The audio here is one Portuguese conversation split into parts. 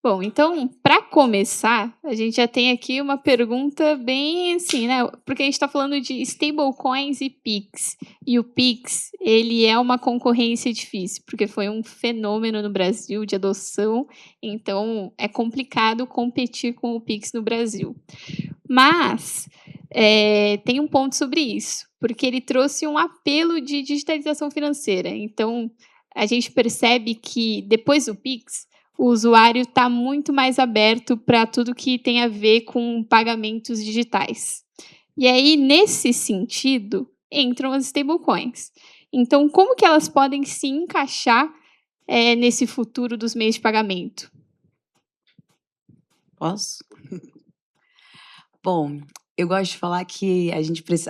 Bom, então, para começar, a gente já tem aqui uma pergunta bem assim, né, porque a gente está falando de stablecoins e Pix. E o Pix, ele é uma concorrência difícil, porque foi um fenômeno no Brasil de adoção, então é complicado competir com o Pix no Brasil. Mas, tem um ponto sobre isso, porque ele trouxe um apelo de digitalização financeira. Então, a gente percebe que depois do Pix, o usuário está muito mais aberto para tudo que tem a ver com pagamentos digitais. E aí, nesse sentido, entram as stablecoins. Então, como que elas podem se encaixar, nesse futuro dos meios de pagamento? Posso? Bom, eu gosto de falar que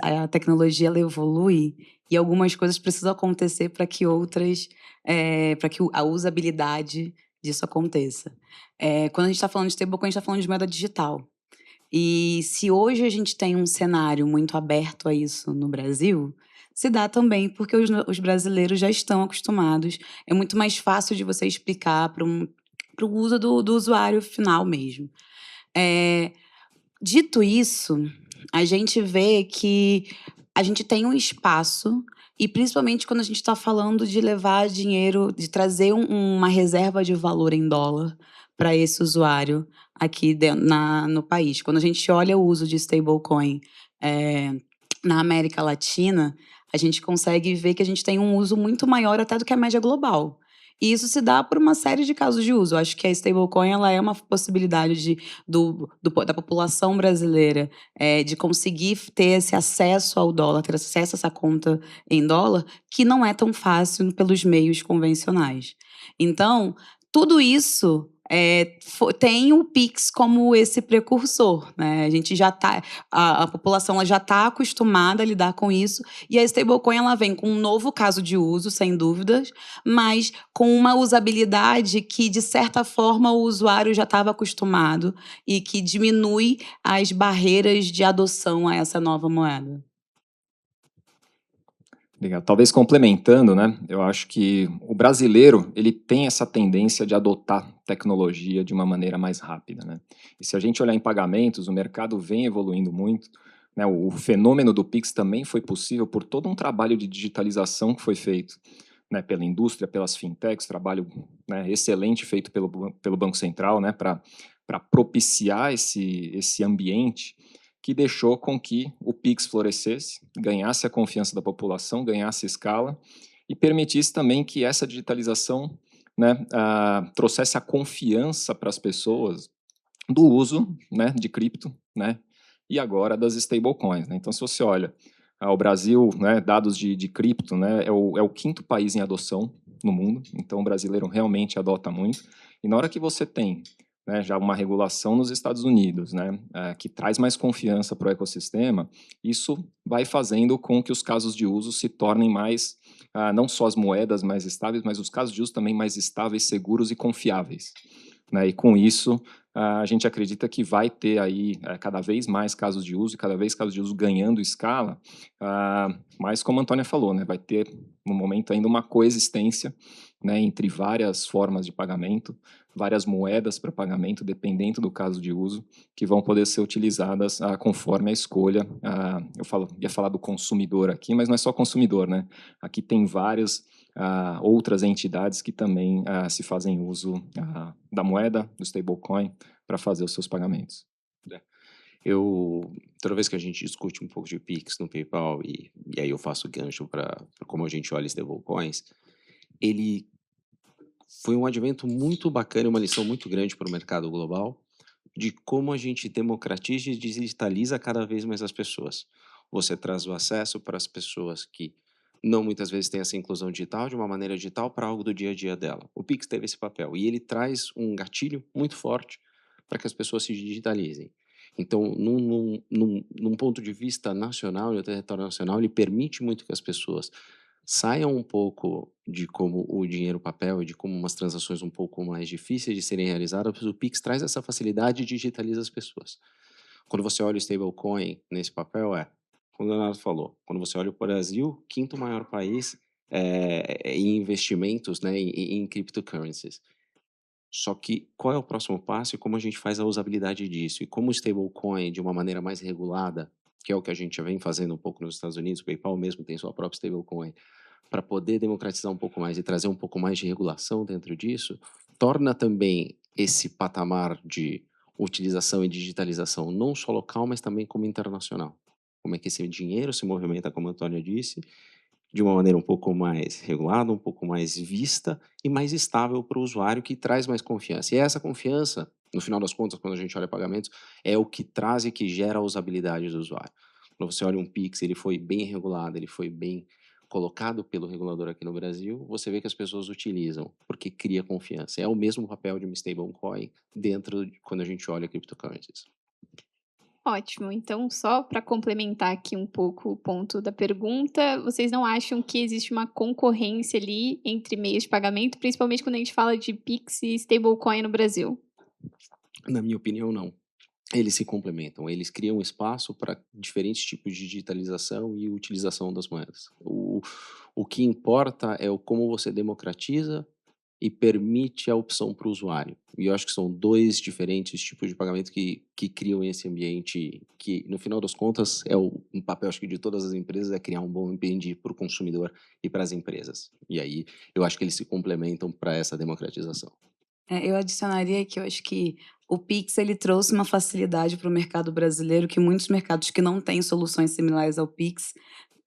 a tecnologia ela evolui e algumas coisas precisam acontecer para que outras, para que a usabilidade disso aconteça. Quando a gente está falando de stablecoin, a gente está falando de moeda digital. E se hoje a gente tem um cenário muito aberto a isso no Brasil, se dá também porque os brasileiros já estão acostumados. É muito mais fácil de você explicar para o uso do usuário final mesmo. Eh, Dito isso, a gente vê que a gente tem um espaço, e principalmente quando a gente está falando de levar dinheiro, de trazer uma reserva de valor em dólar para esse usuário aqui no país. Quando a gente olha o uso de stablecoin na América Latina, a gente consegue ver que a gente tem um uso muito maior até do que a média global. E isso se dá por uma série de casos de uso. Eu acho que a stablecoin ela é uma possibilidade da população brasileira de conseguir ter esse acesso ao dólar, ter acesso a essa conta em dólar, que não é tão fácil pelos meios convencionais. Então, tudo isso tem o Pix como esse precursor, né? A gente já tá, a população ela já está acostumada a lidar com isso, e a stablecoin ela vem com um novo caso de uso, sem dúvidas, mas com uma usabilidade que, de certa forma, o usuário já estava acostumado e que diminui as barreiras de adoção a essa nova moeda. Legal. Talvez complementando, né? Eu acho que o brasileiro ele tem essa tendência de adotar tecnologia de uma maneira mais rápida, né? E se a gente olhar em pagamentos, o mercado vem evoluindo muito, né? O fenômeno do Pix também foi possível por todo um trabalho de digitalização que foi feito, né? Pela indústria, pelas fintechs, trabalho, né, excelente feito pelo Banco Central, né? Para propiciar esse ambiente que deixou com que o Pix florescesse, ganhasse a confiança da população, ganhasse escala e permitisse também que essa digitalização, né, trouxesse a confiança para as pessoas do uso, né, de cripto, né, e agora das stablecoins, né? Então, se você olha o Brasil, né, dados de cripto, né, é o quinto país em adoção no mundo, então o brasileiro realmente adota muito. E na hora que você tem, né, já uma regulação nos Estados Unidos, né, que traz mais confiança para o ecossistema, isso vai fazendo com que os casos de uso se tornem mais, não só as moedas mais estáveis, mas os casos de uso também mais estáveis, seguros e confiáveis, né? E com isso, a gente acredita que vai ter aí cada vez mais casos de uso, e cada vez casos de uso ganhando escala, mas como a Antônia falou, né, vai ter no momento ainda uma coexistência, né, entre várias formas de pagamento, várias moedas para pagamento, dependendo do caso de uso, que vão poder ser utilizadas conforme a escolha. Ia falar do consumidor aqui, mas não é só consumidor, né? Aqui tem várias outras entidades que também se fazem uso da moeda, do stablecoin, para fazer os seus pagamentos. Toda vez que a gente discute um pouco de Pix no PayPal, e aí eu faço gancho para como a gente olha stablecoins, ele foi um advento muito bacana, uma lição muito grande para o mercado global, de como a gente democratiza e digitaliza cada vez mais as pessoas. Você traz o acesso para as pessoas que não muitas vezes têm essa inclusão digital, de uma maneira digital, para algo do dia a dia dela. O Pix teve esse papel, e ele traz um gatilho muito forte para que as pessoas se digitalizem. Então, num ponto de vista nacional, no território nacional, ele permite muito que as pessoas saiam um pouco de como o dinheiro papel e de como umas transações um pouco mais difíceis de serem realizadas. O Pix traz essa facilidade e digitaliza as pessoas. Quando você olha o stablecoin nesse papel, como o Leonardo falou, quando você olha o Brasil, quinto maior país em investimentos, né, em cryptocurrencies. Só que qual é o próximo passo e como a gente faz a usabilidade disso? E como o stablecoin, de uma maneira mais regulada, que é o que a gente já vem fazendo um pouco nos Estados Unidos, o PayPal mesmo tem sua própria stablecoin, para poder democratizar um pouco mais e trazer um pouco mais de regulação dentro disso, torna também esse patamar de utilização e digitalização não só local, mas também como internacional. Como é que esse dinheiro se movimenta, como a Antônia disse, de uma maneira um pouco mais regulada, um pouco mais vista e mais estável para o usuário, que traz mais confiança. E essa confiança, no final das contas, quando a gente olha pagamentos, é o que traz e que gera a usabilidade do usuário. Quando você olha um Pix, ele foi bem regulado, ele foi bem colocado pelo regulador aqui no Brasil, você vê que as pessoas utilizam, porque cria confiança. É o mesmo papel de uma stablecoin dentro de quando a gente olha cryptocurrencies. Ótimo. Então, só para complementar aqui um pouco o ponto da pergunta, vocês não acham que existe uma concorrência ali entre meios de pagamento, principalmente quando a gente fala de Pix e stablecoin no Brasil? Na minha opinião, não. Eles se complementam, eles criam espaço para diferentes tipos de digitalização e utilização das moedas. O que importa é o como você democratiza e permite a opção para o usuário. E eu acho que são dois diferentes tipos de pagamento que criam esse ambiente que, no final das contas, é um papel, acho que, de todas as empresas, é criar um bom ambiente para o consumidor e para as empresas. E aí, eu acho que eles se complementam para essa democratização. Eu adicionaria que eu acho que o Pix ele trouxe uma facilidade para o mercado brasileiro que muitos mercados que não têm soluções similares ao Pix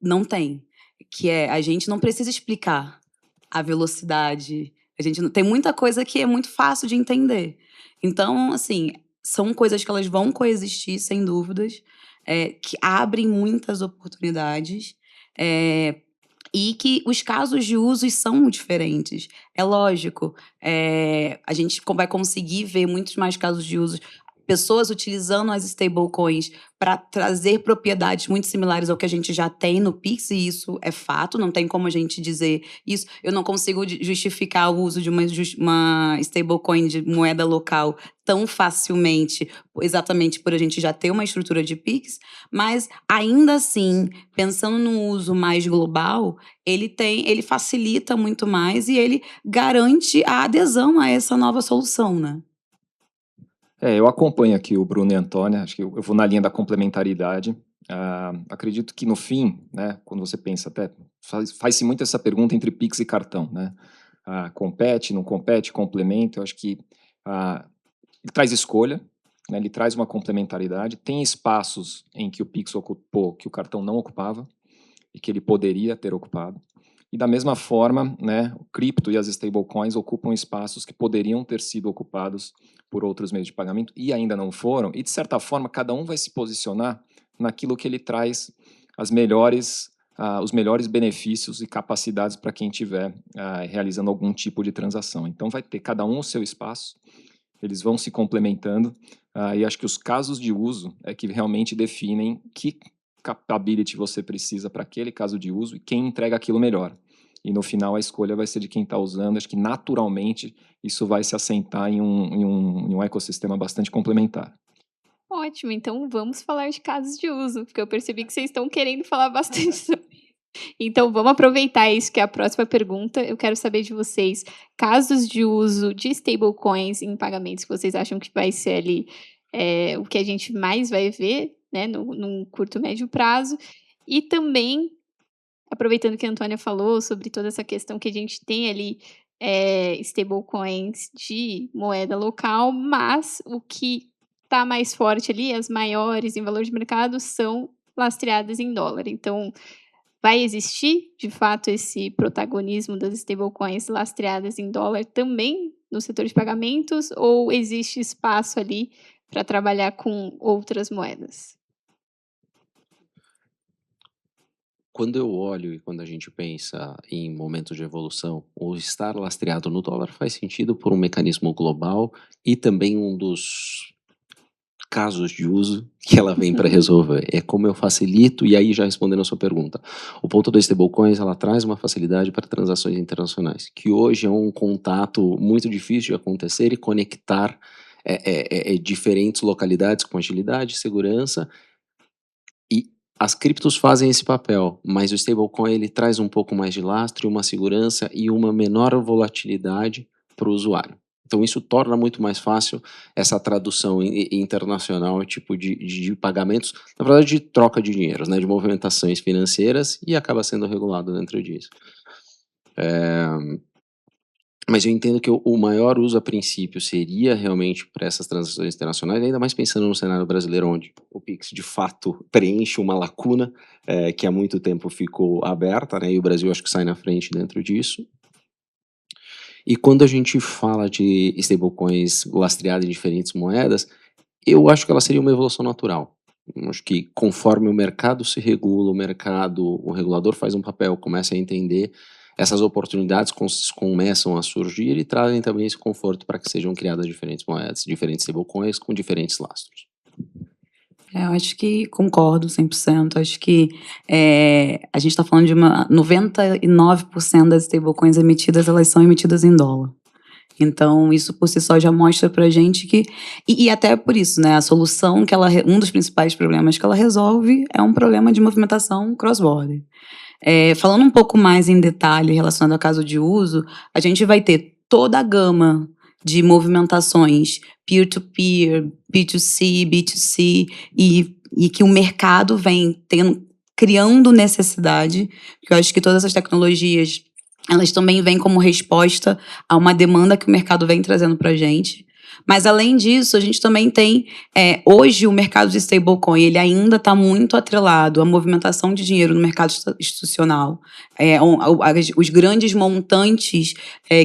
não têm, que é a gente não precisa explicar a velocidade, a gente não, tem muita coisa que é muito fácil de entender. Então, assim, são coisas que elas vão coexistir, sem dúvidas, que abrem muitas oportunidades. E que os casos de usos são diferentes. É lógico, a gente vai conseguir ver muitos mais casos de uso, pessoas utilizando as stablecoins para trazer propriedades muito similares ao que a gente já tem no Pix, e isso é fato, não tem como a gente dizer isso. Eu não consigo justificar o uso de uma stablecoin de moeda local tão facilmente, exatamente por a gente já ter uma estrutura de Pix, mas ainda assim, pensando num uso mais global, ele facilita muito mais e ele garante a adesão a essa nova solução, né? Eu acompanho aqui o Bruno e a Antônia, acho que eu vou na linha da complementaridade. Acredito que no fim, né, quando você pensa até, faz-se muito essa pergunta entre Pix e cartão, né? Compete, não compete, complemento, eu acho que ele traz escolha, né, ele traz uma complementaridade, tem espaços em que o Pix ocupou que o cartão não ocupava e que ele poderia ter ocupado. E da mesma forma, né, o cripto e as stablecoins ocupam espaços que poderiam ter sido ocupados por outros meios de pagamento e ainda não foram. E de certa forma, cada um vai se posicionar naquilo que ele traz os melhores benefícios e capacidades para quem estiver realizando algum tipo de transação. Então vai ter cada um o seu espaço, eles vão se complementando, e acho que os casos de uso é que realmente definem que capability você precisa para aquele caso de uso e quem entrega aquilo melhor. E no final a escolha vai ser de quem está usando. Acho que naturalmente isso vai se assentar em um ecossistema bastante complementar. Ótimo, então vamos falar de casos de uso, porque eu percebi que vocês estão querendo falar bastante sobre isso. Então vamos aproveitar isso, que é a próxima pergunta. Eu quero saber de vocês casos de uso de stablecoins em pagamentos que vocês acham que vai ser ali o que a gente mais vai ver, né, num curto, médio prazo. E também, aproveitando que a Antônia falou sobre toda essa questão que a gente tem ali stablecoins de moeda local, mas o que está mais forte ali, as maiores em valor de mercado, são lastreadas em dólar. Então, vai existir, de fato, esse protagonismo das stablecoins lastreadas em dólar também no setor de pagamentos, ou existe espaço ali para trabalhar com outras moedas? Quando eu olho e quando a gente pensa em momentos de evolução, o estar lastreado no dólar faz sentido por um mecanismo global e também um dos casos de uso que ela vem para resolver. É como eu facilito, e aí já respondendo a sua pergunta, o ponto das stablecoins, ela traz uma facilidade para transações internacionais, que hoje é um contato muito difícil de acontecer e conectar diferentes localidades com agilidade, segurança, e as criptos fazem esse papel, mas o stablecoin ele traz um pouco mais de lastro, uma segurança e uma menor volatilidade para o usuário. Então isso torna muito mais fácil essa tradução internacional, tipo de pagamentos, na verdade de troca de dinheiros, né, de movimentações financeiras, e acaba sendo regulado dentro disso. Mas eu entendo que o maior uso a princípio seria realmente para essas transações internacionais, ainda mais pensando no cenário brasileiro, onde o Pix de fato preenche uma lacuna que há muito tempo ficou aberta, né, e o Brasil acho que sai na frente dentro disso. E quando a gente fala de stablecoins lastreadas em diferentes moedas, eu acho que ela seria uma evolução natural. Eu acho que conforme o mercado se regula, o regulador faz um papel, começa a entender, essas oportunidades começam a surgir e trazem também esse conforto para que sejam criadas diferentes moedas, diferentes stablecoins com diferentes lastros. Eu acho que concordo 100%. Acho que a gente está falando de 99% das stablecoins emitidas, elas são emitidas em dólar. Então, isso por si só já mostra pra gente que... E até por isso, né? A solução que um dos principais problemas que ela resolve é um problema de movimentação cross-border. Falando um pouco mais em detalhe relacionado ao caso de uso, a gente vai ter toda a gama de movimentações peer-to-peer, B2C, B2C, e que o mercado vem criando necessidade, porque eu acho que todas essas tecnologias, elas também vêm como resposta a uma demanda que o mercado vem trazendo para a gente. Mas, além disso, a gente também tem... hoje, o mercado de stablecoin, ele ainda está muito atrelado à movimentação de dinheiro no mercado institucional. Os grandes montantes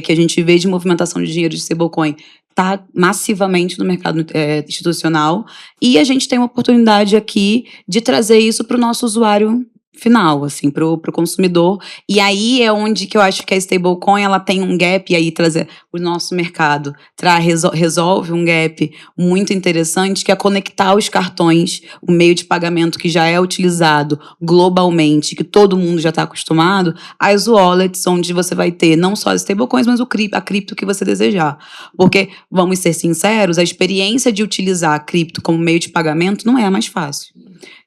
que a gente vê de movimentação de dinheiro de stablecoin está massivamente no mercado institucional. E a gente tem uma oportunidade aqui de trazer isso para o nosso usuário final, assim, pro consumidor. E aí é onde que eu acho que a stablecoin, ela tem um gap, e aí trazer o nosso mercado resolve um gap muito interessante, que é conectar os cartões, o meio de pagamento que já é utilizado globalmente, que todo mundo já está acostumado, às wallets, onde você vai ter não só as stablecoins, mas a cripto que você desejar. Porque, vamos ser sinceros, a experiência de utilizar a cripto como meio de pagamento não é a mais fácil.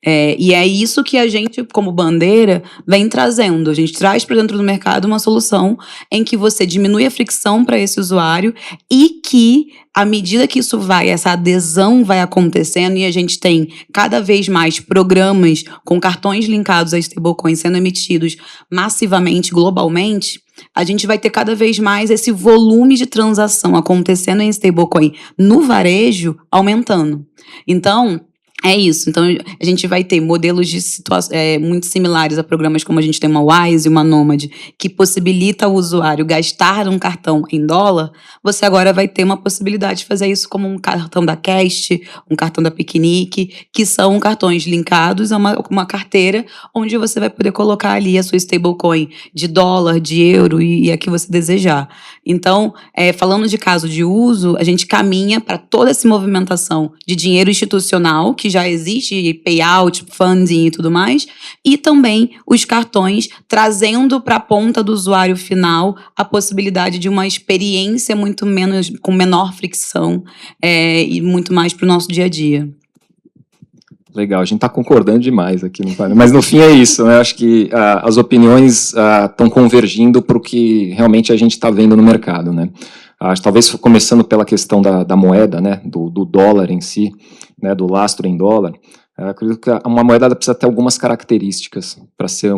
E é isso que a gente, como bandeira, vem trazendo. A gente traz para dentro do mercado uma solução em que você diminui a fricção para esse usuário e que, à medida que essa adesão vai acontecendo e a gente tem cada vez mais programas com cartões linkados a stablecoins sendo emitidos massivamente, globalmente, a gente vai ter cada vez mais esse volume de transação acontecendo em stablecoin no varejo aumentando. Então, é isso. Então, a gente vai ter modelos de muito similares a programas como a gente tem uma Wise e uma Nomad, que possibilita o usuário gastar um cartão em dólar. Você agora vai ter uma possibilidade de fazer isso como um cartão da Cast, um cartão da Piquenique, que são cartões linkados a uma carteira onde você vai poder colocar ali a sua stablecoin de dólar, de euro e a que você desejar. Então, falando de caso de uso, a gente caminha para toda essa movimentação de dinheiro institucional, que já existe, payout, funding e tudo mais, e também os cartões trazendo para a ponta do usuário final a possibilidade de uma experiência com menor fricção e muito mais para o nosso dia a dia. Legal, a gente está concordando demais aqui, mas no fim é isso, né? Acho que as opiniões estão convergindo para o que realmente a gente está vendo no mercado, né? Talvez começando pela questão da moeda, né? Do dólar em si, né? Do lastro em dólar. Acredito que uma moeda precisa ter algumas características para ser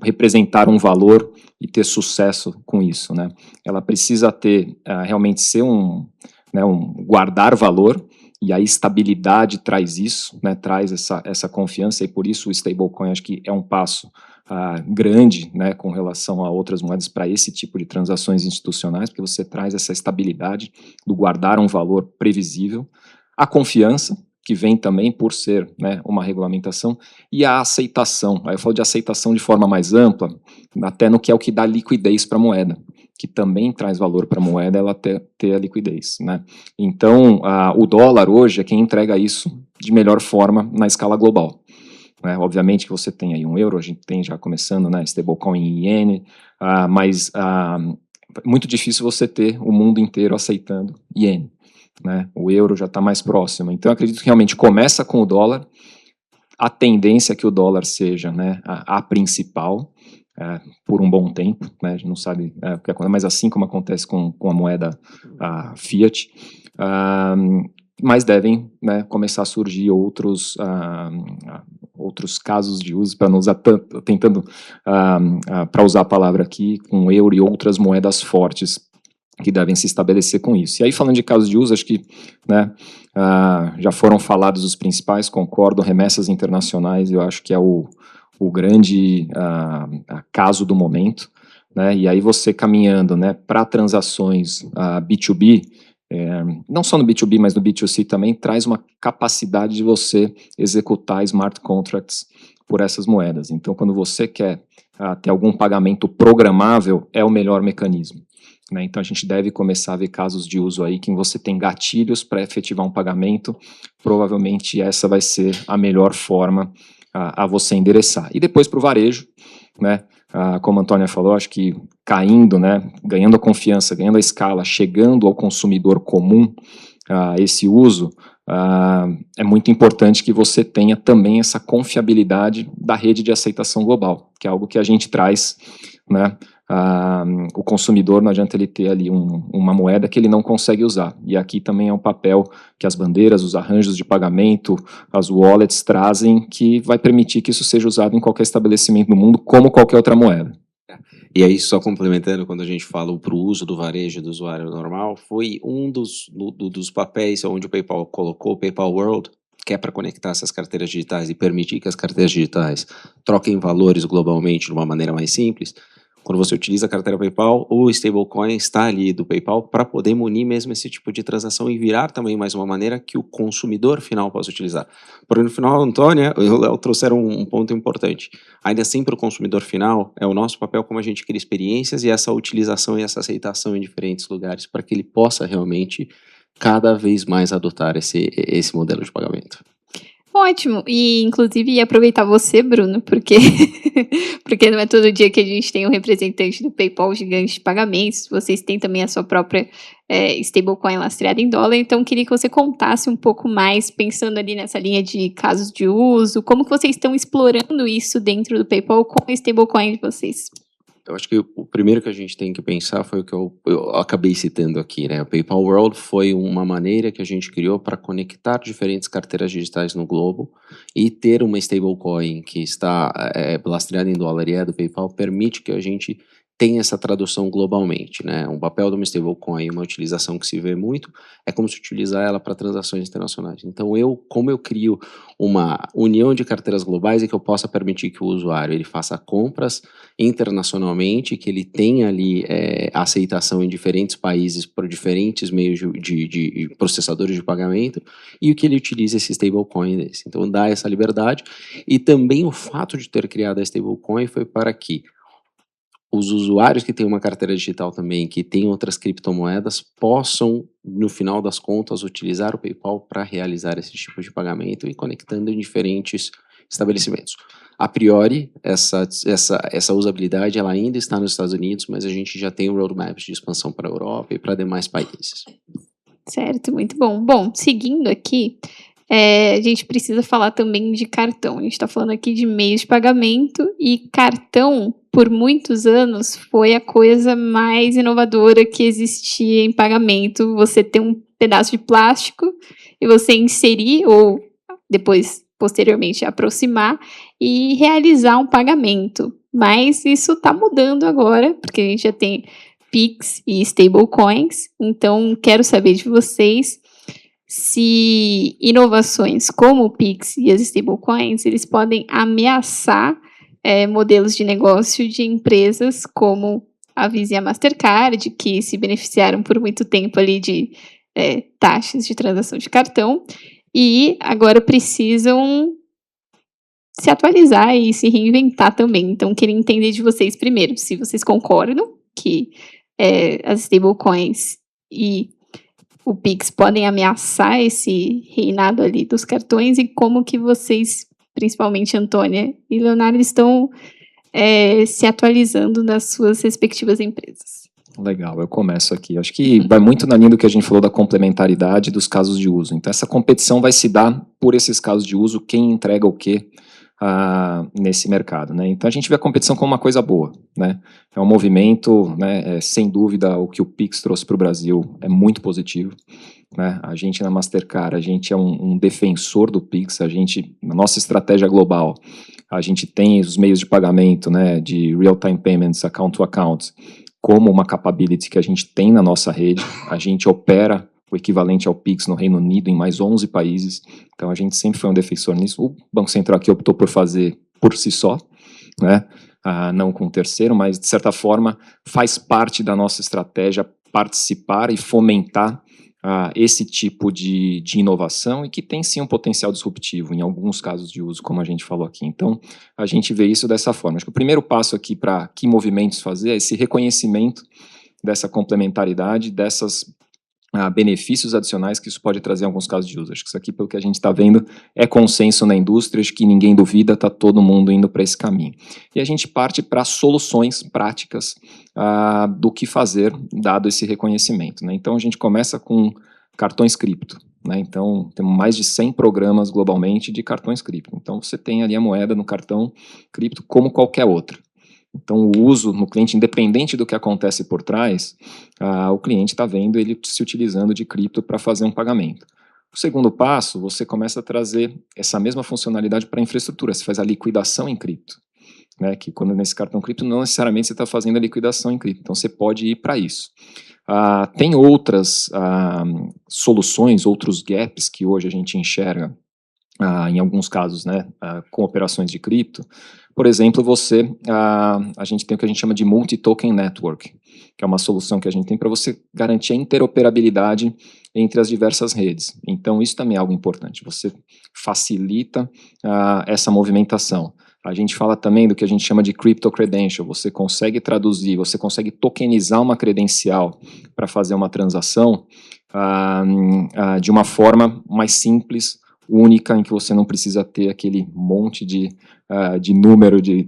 representar um valor e ter sucesso com isso, né? Ela precisa ter realmente ser um guardar valor. E a estabilidade traz isso, né, traz essa confiança, e por isso o stablecoin acho que é um passo grande, né, com relação a outras moedas para esse tipo de transações institucionais, porque você traz essa estabilidade do guardar um valor previsível, a confiança, que vem também por ser, né, uma regulamentação, e a aceitação. Aí eu falo de aceitação de forma mais ampla, até no que é o que dá liquidez para a moeda, que também traz valor para a moeda, ela ter a liquidez, né? Então, o dólar hoje é quem entrega isso de melhor forma na escala global. Né? Obviamente que você tem aí um euro, a gente tem já começando, né, stablecoin em iene, mas muito difícil você ter o mundo inteiro aceitando iene. Né? O euro já está mais próximo. Então, eu acredito que realmente começa com o dólar, a tendência é que o dólar seja, né, a principal, por um bom tempo, né? A gente não sabe o que acontece, mas assim como acontece com a moeda Fiat, mas devem, né, começar a surgir outros casos de uso, para não usar tanto, tentando para usar a palavra aqui, com euro e outras moedas fortes que devem se estabelecer com isso. E aí, falando de casos de uso, acho que, né, já foram falados os principais, concordo, remessas internacionais, eu acho que é o grande caso do momento, né, e aí você caminhando, né, para transações B2B, não só no B2B, mas no B2C também, traz uma capacidade de você executar smart contracts por essas moedas. Então, quando você quer ter algum pagamento programável, é o melhor mecanismo, né? Então, a gente deve começar a ver casos de uso aí que você tem gatilhos para efetivar um pagamento, provavelmente essa vai ser a melhor forma a você endereçar. E depois para o varejo, né? Como a Antônia falou, acho que caindo, né, ganhando a confiança, ganhando a escala, chegando ao consumidor comum, esse uso, é muito importante que você tenha também essa confiabilidade da rede de aceitação global, que é algo que a gente traz, né, o consumidor não adianta ele ter ali uma moeda que ele não consegue usar, e aqui também é um papel que as bandeiras, os arranjos de pagamento, as wallets trazem, que vai permitir que isso seja usado em qualquer estabelecimento do mundo, como qualquer outra moeda. E aí, só complementando, quando a gente fala para o uso do varejo do usuário normal, foi um dos papéis onde o PayPal colocou o PayPal World, que é para conectar essas carteiras digitais e permitir que as carteiras digitais troquem valores globalmente de uma maneira mais simples. Quando você utiliza a carteira PayPal, o stablecoin está ali do PayPal para poder munir mesmo esse tipo de transação e virar também mais uma maneira que o consumidor final possa utilizar. Porque no final, a Antônia e o Léo trouxeram um ponto importante. Ainda assim, para o consumidor final, é o nosso papel como a gente cria experiências e essa utilização e essa aceitação em diferentes lugares para que ele possa realmente cada vez mais adotar esse modelo de pagamento. Ótimo, e inclusive ia aproveitar você, Bruno, porque não é todo dia que a gente tem um representante do PayPal gigante de pagamentos, vocês têm também a sua própria stablecoin lastreada em dólar, então queria que você contasse um pouco mais, pensando ali nessa linha de casos de uso, como que vocês estão explorando isso dentro do PayPal com a stablecoin de vocês. Eu acho que o primeiro que a gente tem que pensar foi o que eu acabei citando aqui, né? O PayPal World foi uma maneira que a gente criou para conectar diferentes carteiras digitais no globo e ter uma stablecoin que está lastreada em dólar e é do PayPal permite que a gente tenha essa tradução globalmente, né? Um papel de uma stablecoin, uma utilização que se vê muito, é como se utilizar ela para transações internacionais. Então, como eu crio uma união de carteiras globais, é que eu possa permitir que o usuário ele faça compras internacionalmente, que ele tenha ali aceitação em diferentes países por diferentes meios de processadores de pagamento, e o que ele utilize esse stablecoin desse. Então, dá essa liberdade, e também o fato de ter criado a stablecoin foi para que os usuários que têm uma carteira digital também, que têm outras criptomoedas, possam, no final das contas, utilizar o PayPal para realizar esse tipo de pagamento e conectando em diferentes estabelecimentos. A priori, essa usabilidade ela ainda está nos Estados Unidos, mas a gente já tem roadmaps de expansão para a Europa e para demais países. Certo, muito bom. Bom, seguindo aqui, a gente precisa falar também de cartão. A gente está falando aqui de meios de pagamento e cartão, por muitos anos, foi a coisa mais inovadora que existia em pagamento. Você ter um pedaço de plástico e você inserir ou depois, posteriormente, aproximar e realizar um pagamento. Mas isso está mudando agora, porque a gente já tem Pix e stablecoins. Então, quero saber de vocês se inovações como o Pix e as stablecoins, eles podem ameaçar modelos de negócio de empresas como a Visa e a Mastercard, que se beneficiaram por muito tempo ali de taxas de transação de cartão e agora precisam se atualizar e se reinventar também. Então, queria entender de vocês primeiro, se vocês concordam que as stablecoins e o Pix podem ameaçar esse reinado ali dos cartões e como que vocês, principalmente Antônia e Leonardo, estão se atualizando nas suas respectivas empresas. Legal, eu começo aqui. Acho que vai muito na linha do que a gente falou da complementaridade dos casos de uso. Então, essa competição vai se dar por esses casos de uso, quem entrega o quê nesse mercado, né? Então a gente vê a competição como uma coisa boa, né? É um movimento, né? Sem dúvida, o que o Pix trouxe para o Brasil é muito positivo, né? A gente na Mastercard, a gente é um defensor do Pix, na nossa estratégia global, a gente tem os meios de pagamento, né? De real-time payments, account to account, como uma capability que a gente tem na nossa rede. A gente opera o equivalente ao Pix no Reino Unido, em mais 11 países. Então, a gente sempre foi um defensor nisso. O Banco Central aqui optou por fazer por si só, né? Não com um terceiro, mas, de certa forma, faz parte da nossa estratégia participar e fomentar esse tipo de inovação e que tem, sim, um potencial disruptivo, em alguns casos de uso, como a gente falou aqui. Então, a gente vê isso dessa forma. Acho que o primeiro passo aqui para que movimentos fazer é esse reconhecimento dessa complementaridade, desses benefícios adicionais que isso pode trazer em alguns casos de uso. Acho que isso aqui, pelo que a gente está vendo, é consenso na indústria, acho que ninguém duvida, está todo mundo indo para esse caminho. E a gente parte para soluções práticas do que fazer, dado esse reconhecimento, né? Então, a gente começa com cartões cripto, né? Então, temos mais de 100 programas globalmente de cartões cripto. Então, você tem ali a moeda no cartão cripto como qualquer outra. Então, o uso no cliente, independente do que acontece por trás, o cliente está vendo ele se utilizando de cripto para fazer um pagamento. O segundo passo, você começa a trazer essa mesma funcionalidade para a infraestrutura. Você faz a liquidação em cripto, né? Que quando nesse cartão cripto, não necessariamente você está fazendo a liquidação em cripto. Então, você pode ir para isso. Tem outras soluções, outros gaps que hoje a gente enxerga, em alguns casos, né, com operações de cripto. Por exemplo, a gente tem o que a gente chama de multi-token network, que é uma solução que a gente tem para você garantir a interoperabilidade entre as diversas redes. Então, isso também é algo importante, você facilita essa movimentação. A gente fala também do que a gente chama de crypto credential, você consegue traduzir, você consegue tokenizar uma credencial para fazer uma transação de uma forma mais simples, única, em que você não precisa ter aquele monte de número de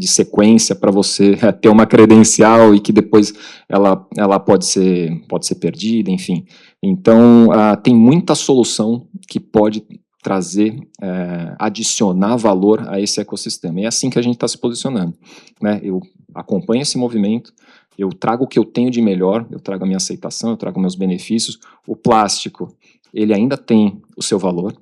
sequência para você ter uma credencial e que depois ela pode ser perdida, enfim. Então, tem muita solução que pode trazer, adicionar valor a esse ecossistema. E é assim que a gente está se posicionando, né? Eu acompanho esse movimento, eu trago o que eu tenho de melhor, eu trago a minha aceitação, eu trago meus benefícios. O plástico, ele ainda tem o seu valor,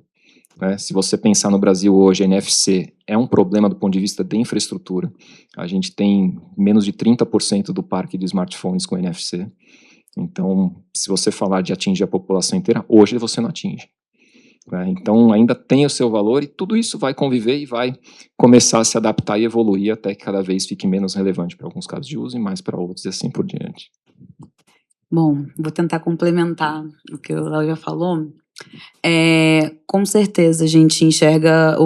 né? Se você pensar no Brasil hoje, NFC é um problema do ponto de vista de infraestrutura. A gente tem menos de 30% do parque de smartphones com NFC. Então, se você falar de atingir a população inteira, hoje você não atinge, né? Então, ainda tem o seu valor e tudo isso vai conviver e vai começar a se adaptar e evoluir até que cada vez fique menos relevante para alguns casos de uso e mais para outros e assim por diante. Bom, vou tentar complementar o que o Léo já falou. Com certeza a gente enxerga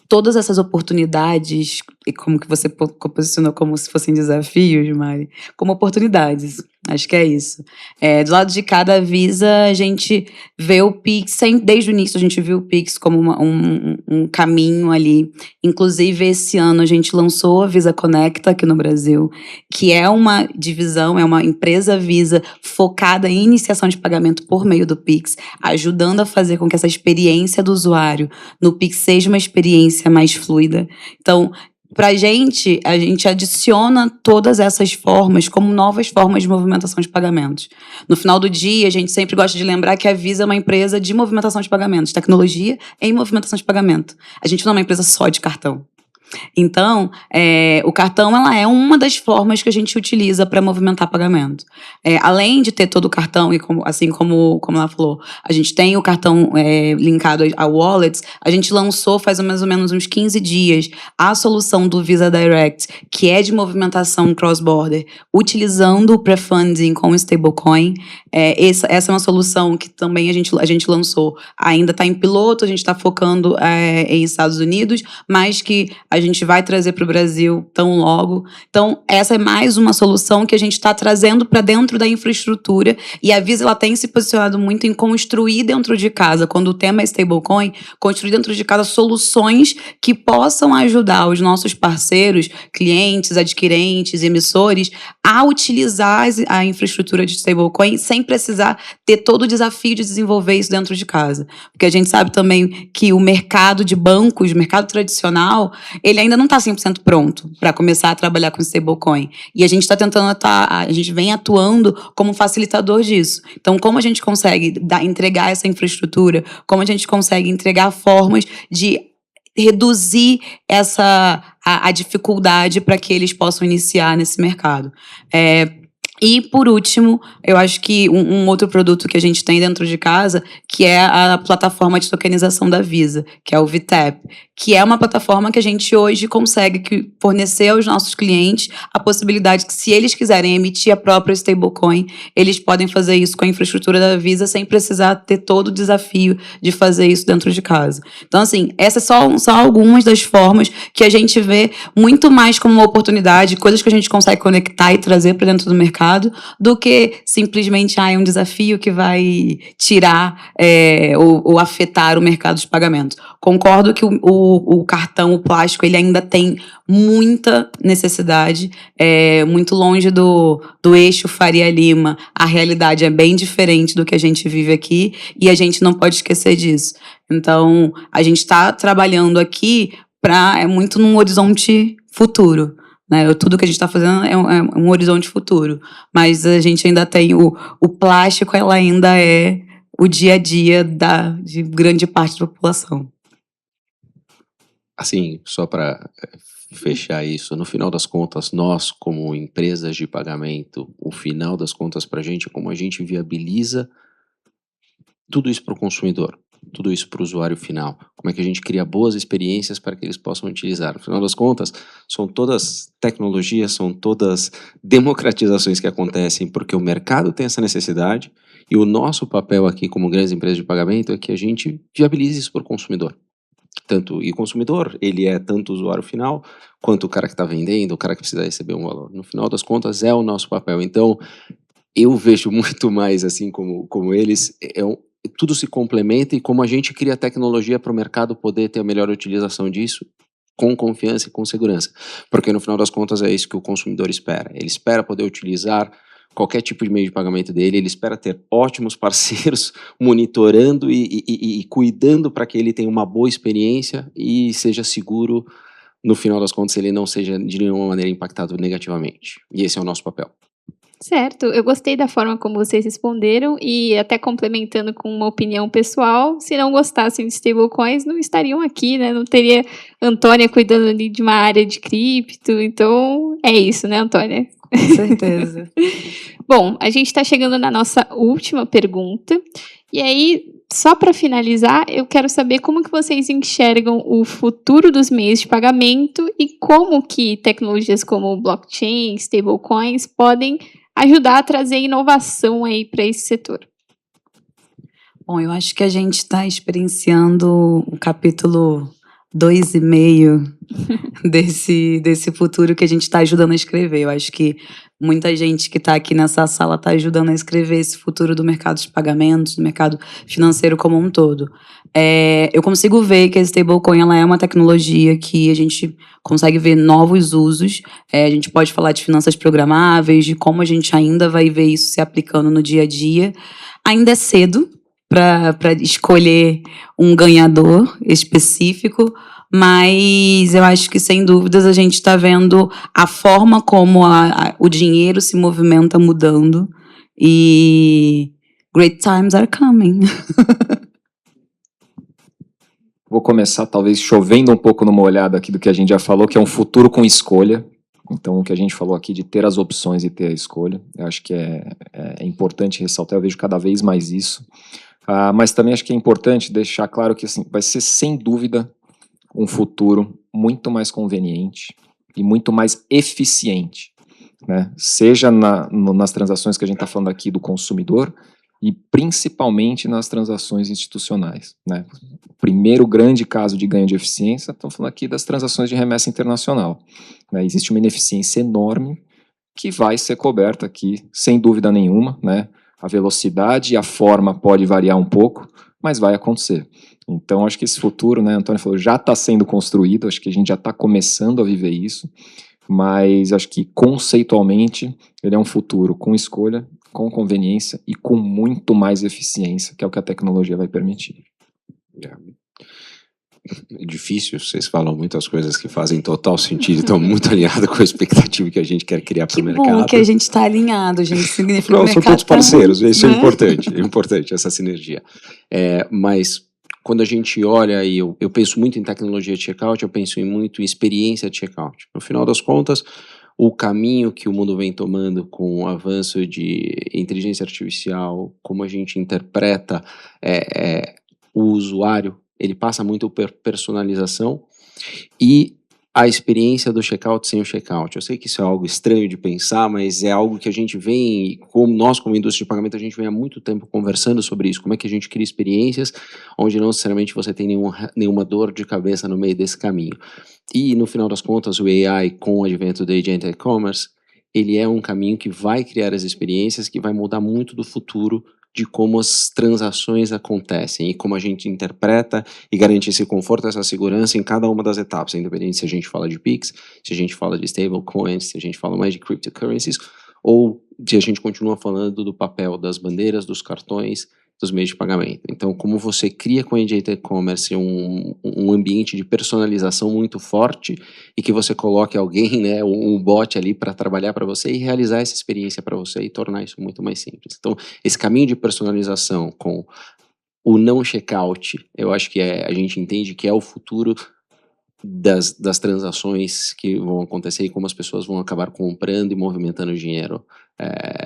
todas essas oportunidades, e como que você posicionou como se fossem desafios, Mari, como oportunidades. Acho que é isso. Do lado de cada Visa, a gente vê o Pix, desde o início a gente viu o Pix como um caminho ali. Inclusive, esse ano a gente lançou a Visa Conecta aqui no Brasil, que é uma divisão, é uma empresa Visa focada em iniciação de pagamento por meio do Pix, ajudando a fazer com que essa experiência do usuário no Pix seja uma experiência mais fluida. Então, a gente adiciona todas essas formas como novas formas de movimentação de pagamentos. No final do dia, a gente sempre gosta de lembrar que a Visa é uma empresa de movimentação de pagamentos, tecnologia em movimentação de pagamento. A gente não é uma empresa só de cartão. Então, o cartão ela é uma das formas que a gente utiliza para movimentar pagamento. Além de ter todo o cartão, e assim como ela falou, a gente tem o cartão linkado a wallets, a gente lançou faz mais ou menos uns 15 dias a solução do Visa Direct, que é de movimentação cross-border, utilizando o pré-funding com o stablecoin. Essa é uma solução que também a gente lançou. Ainda está em piloto, a gente está focando em Estados Unidos, mas que a a gente vai trazer para o Brasil tão logo. Então, essa é mais uma solução que a gente está trazendo para dentro da infraestrutura, e a Visa ela tem se posicionado muito em construir dentro de casa, quando o tema é stablecoin, construir dentro de casa soluções que possam ajudar os nossos parceiros, clientes, adquirentes, emissores, a utilizar a infraestrutura de stablecoin sem precisar ter todo o desafio de desenvolver isso dentro de casa. Porque a gente sabe também que o mercado de bancos, o mercado tradicional, ele ainda não está 100% pronto para começar a trabalhar com stablecoin. E a gente está tentando, a gente vem atuando como facilitador disso. Então, como a gente consegue entregar essa infraestrutura, como a gente consegue entregar formas de reduzir a dificuldade para que eles possam iniciar nesse mercado. E, por último, eu acho que um outro produto que a gente tem dentro de casa, que é a plataforma de tokenização da Visa, que é o VTAP, que é uma plataforma que a gente hoje consegue fornecer aos nossos clientes a possibilidade que, se eles quiserem emitir a própria stablecoin, eles podem fazer isso com a infraestrutura da Visa sem precisar ter todo o desafio de fazer isso dentro de casa. Então, assim, essas são algumas das formas que a gente vê muito mais como uma oportunidade, coisas que a gente consegue conectar e trazer para dentro do mercado, do que simplesmente um desafio que vai tirar ou afetar o mercado de pagamentos. Concordo que o cartão, o plástico, ele ainda tem muita necessidade, muito longe do eixo Faria Lima. A realidade é bem diferente do que a gente vive aqui e a gente não pode esquecer disso. Então, a gente está trabalhando aqui muito num horizonte futuro. Né? Tudo que a gente está fazendo é um horizonte futuro, mas a gente ainda tem o plástico, ela ainda é o dia a dia de grande parte da população. Assim, só para fechar isso, no final das contas, nós, como empresas de pagamento, o final das contas para a gente é como a gente viabiliza tudo isso para o consumidor. Tudo isso para o usuário final. Como é que a gente cria boas experiências para que eles possam utilizar. No final das contas, são todas tecnologias, são todas democratizações que acontecem porque o mercado tem essa necessidade e o nosso papel aqui como grandes empresas de pagamento é que a gente viabilize isso para o consumidor. E o consumidor, ele é tanto o usuário final quanto o cara que está vendendo, o cara que precisa receber um valor. No final das contas, é o nosso papel. Então, eu vejo muito mais assim como eles, tudo se complementa e como a gente cria tecnologia para o mercado poder ter a melhor utilização disso com confiança e com segurança. Porque no final das contas é isso que o consumidor espera. Ele espera poder utilizar qualquer tipo de meio de pagamento dele, ele espera ter ótimos parceiros monitorando e cuidando para que ele tenha uma boa experiência e seja seguro, no final das contas, ele não seja de nenhuma maneira impactado negativamente. E esse é o nosso papel. Certo, eu gostei da forma como vocês responderam e até complementando com uma opinião pessoal, se não gostassem de stablecoins, não estariam aqui, né? Não teria Antônia cuidando ali de uma área de cripto, então é isso, né, Antônia? Com certeza. Bom, a gente está chegando na nossa última pergunta, e aí, só para finalizar, eu quero saber como que vocês enxergam o futuro dos meios de pagamento e como que tecnologias como blockchain, stablecoins podem ajudar a trazer inovação aí para esse setor. Bom, eu acho que a gente está experienciando o capítulo 2,5 desse futuro que a gente está ajudando a escrever. Eu acho que muita gente que está aqui nessa sala está ajudando a escrever esse futuro do mercado de pagamentos, do mercado financeiro como um todo. Eu consigo ver que a stablecoin ela é uma tecnologia que a gente consegue ver novos usos. A gente pode falar de finanças programáveis, de como a gente ainda vai ver isso se aplicando no dia a dia. Ainda é cedo para escolher um ganhador específico, mas eu acho que, sem dúvidas, a gente está vendo a forma como o dinheiro se movimenta mudando e great times are coming. Vou começar, talvez, chovendo um pouco no molhado aqui do que a gente já falou, que é um futuro com escolha. Então, o que a gente falou aqui de ter as opções e ter a escolha, eu acho que é importante ressaltar, eu vejo cada vez mais isso. Mas também acho que é importante deixar claro que assim, vai ser, sem dúvida, um futuro muito mais conveniente e muito mais eficiente, né? Seja nas transações que a gente está falando aqui do consumidor, e principalmente nas transações institucionais, né? O primeiro grande caso de ganho de eficiência, estamos falando aqui das transações de remessa internacional, né? Existe uma ineficiência enorme que vai ser coberta aqui, sem dúvida nenhuma, né? A velocidade e a forma pode variar um pouco, mas vai acontecer. Então, acho que esse futuro, né, Antônio falou, já está sendo construído, acho que a gente já está começando a viver isso, mas acho que conceitualmente ele é um futuro com escolha, com conveniência e com muito mais eficiência, que é o que a tecnologia vai permitir. É difícil, vocês falam muitas coisas que fazem total sentido e estão muito alinhadas com a expectativa que a gente quer criar para o mercado. Que bom que a gente está alinhado, gente. Significa Não, que o são mercado todos parceiros, isso é né? importante essa sinergia. Mas quando a gente olha, e eu penso muito em tecnologia de checkout, eu penso muito em experiência de checkout. No final das contas, o caminho que o mundo vem tomando com o avanço de inteligência artificial, como a gente interpreta o usuário, ele passa muito por personalização e a experiência do checkout sem o checkout. Eu sei que isso é algo estranho de pensar, mas é algo que a gente vem, como nós como indústria de pagamento, a gente vem há muito tempo conversando sobre isso, como é que a gente cria experiências onde não necessariamente você tem nenhuma dor de cabeça no meio desse caminho. E no final das contas, o AI com o advento do Agentic Commerce, ele é um caminho que vai criar as experiências que vai mudar muito do futuro de como as transações acontecem e como a gente interpreta e garante esse conforto, essa segurança em cada uma das etapas, independente se a gente fala de Pix, se a gente fala de stablecoins, se a gente fala mais de cryptocurrencies, ou se a gente continua falando do papel das bandeiras, dos cartões, dos meios de pagamento. Então, como você cria com a Agentic Commerce um ambiente de personalização muito forte e que você coloque alguém, né, um bot ali para trabalhar para você e realizar essa experiência para você e tornar isso muito mais simples. Então, esse caminho de personalização com o não checkout, eu acho que a gente entende que é o futuro das transações que vão acontecer e como as pessoas vão acabar comprando e movimentando dinheiro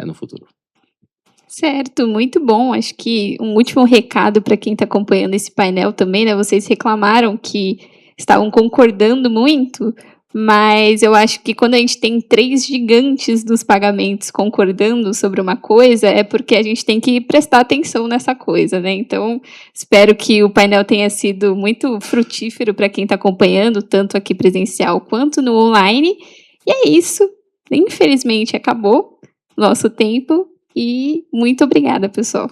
no futuro. Certo, muito bom. Acho que um último recado para quem está acompanhando esse painel também, né? Vocês reclamaram que estavam concordando muito, mas eu acho que quando a gente tem 3 gigantes dos pagamentos concordando sobre uma coisa, é porque a gente tem que prestar atenção nessa coisa, né? Então, espero que o painel tenha sido muito frutífero para quem está acompanhando, tanto aqui presencial quanto no online. E é isso. Infelizmente, acabou nosso tempo. E muito obrigada, pessoal.